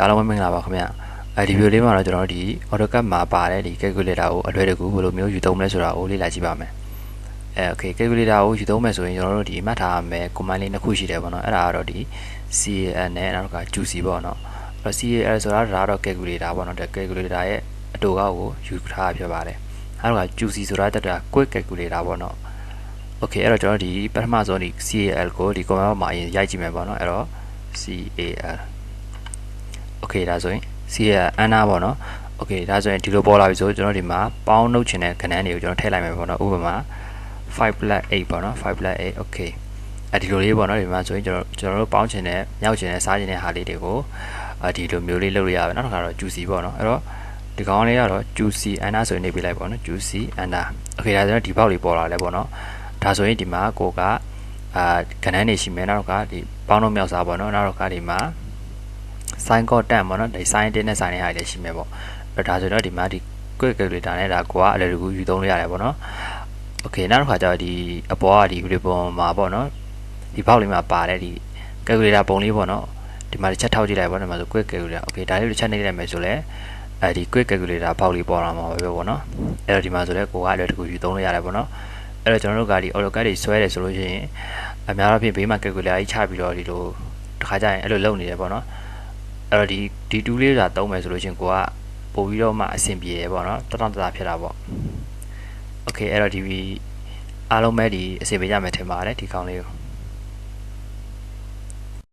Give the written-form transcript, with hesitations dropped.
အားလုံးပဲမင်္ဂလာပါခင်ဗျဒီဗီဒီယိုလေးမှာတော့ကျွန်တော်တို့ဒီ AutoCAD မှာပါတဲ့ဒီ calculator ကိုအလွယ်တကူဘယ်လိုမျိုးယူသုံးမလဲဆိုတာကိုလေ့လာကြည့်ပါမယ်calculator ကိုယူသုံးမယ်ဆိုရင်ကျွန်တော်တို့ဒီမှတ်ထားရမယ် command လေးနှစ်ခုရှိတယ်ပေါ့နော်အဲ့ဒါကတော့ဒီ CAL နဲ့နောက်က juicy ပေါ့နော်CAL ဆိုတာဒါကတော့ calculator ပေါ့နော်calculator ရဲ့အတူကောက်ကိုယူထားဖြစ်ပါတယ်အဲ့တော့ juicy ဆိုတာတက်တာ quick calculator ပေါ့နော်အဲ့တော့ကျွန်တော်ဒီပထမဆုံးဒီ CAL ကိုဒီ command မှာအရင်ရိုက်ကြည့်မယ်ပေါ့နော်အဲ့တော့ CALဒါဆိုရင် CAL အနာပေါ့နော်ဒါဆိုရင်ဒီလိုပေါ်လာပြီဆိုကျွန်တော်ဒီမှာပေါင်းနှုတ်ချင်တဲ့ခဏန်းတွေကိုကျွန်တော်ထည့်လိုက်မယ်ပေါ့နော်ဥပမာ5 + 8ပေါ့နော်5 + 8ဒီလိုလေးပေါ့နော်ဒီမှာဆိုရင်ကျွန်တော်တို့ပေါင်းချင်တဲ့မြောက်ချင်တဲ့စားချင်တဲ့ဟာလေးတွေကိုဒီလိုမျိုးလေးလုပ်လို့ရပါမယ်နောက်တစ်ခါတော့ juicy ပေါ့နော်အဲ့တော့ဒီကောင်းလေးကတော့ juicy အနာဆိုရင်နေပြလိုက်ပေါ့နော် juicy အနာဒါဆိုရင်ဒီပေါက်လေးပေါ်လာလဲပေါ့နော်ဒါဆိုရင်ဒီမှာကိုကခဏန်းတွေရှိမယ်နောက်ကဒီပေါင်းနှုတ်မြောက်စားပေါ့နော်နောက်ကဒီမှာsin cos tan ပေါ့နော်ဒီ sin တင်းနဲ့ sin နဲ့ဟာလည်းရှိမယ်ပေါ့ဒါဆိုတော့ဒီမှာဒီ quick calculator နဲ့ဒါကိုကအလွယ်တကူယူသုံးလို့ရတယ်ပေါ့နော်နောက်တစ်ခါကျတော့ဒီအပေါ်ကဒီ ribbon မှာပေါ့နော်ဒီဘောက်လေးမှာပါတဲ့ဒီ calculator ပုံလေးပေါ့နော်ဒီမှာတစ်ချက်ထောက်ကြည့်လိုက်ပေါ့နော်ဒီမှာဆို quick calculatorဒါလေးတစ်ချက်နှိပ်လိုက်မယ်ဆိုလဲဒီ quick calculator ဘောက်လေးပေါ်လာမှာပဲပေါ့နော်အဲ့တော့ဒီမှာဆိုလဲကိုကအလွယ်တကူယူသုံးလို့ရတယ်ပေါ့နော်အဲ့တော့ကျွန်တော်တို့ကဒီ AutoCAD တွေဆွဲတယ်ဆိုလို့ရှိရင်အများအားဖြင့်ဘေးမှာ calculator ကြီးချပြီးတော့ဒီလိုတစ်ခါကျရင်အဲ့လိုလုပ်နေတယ်ပေါ့နော်အဲ့တော့ဒီ tool လေးဆိုတာသုံးမယ်ဆိုလို့ချင်းကိုကပို့ပြီးတော့မှအဆင်ပြေရပေါ့နော်တတဖြစ်တာပေါ့အဲ့တော့ဒီအားလုံးပဲဒီအဆင်ပြေကြမယ်ထင်ပါတယ်ဒီကောင်းလေးကို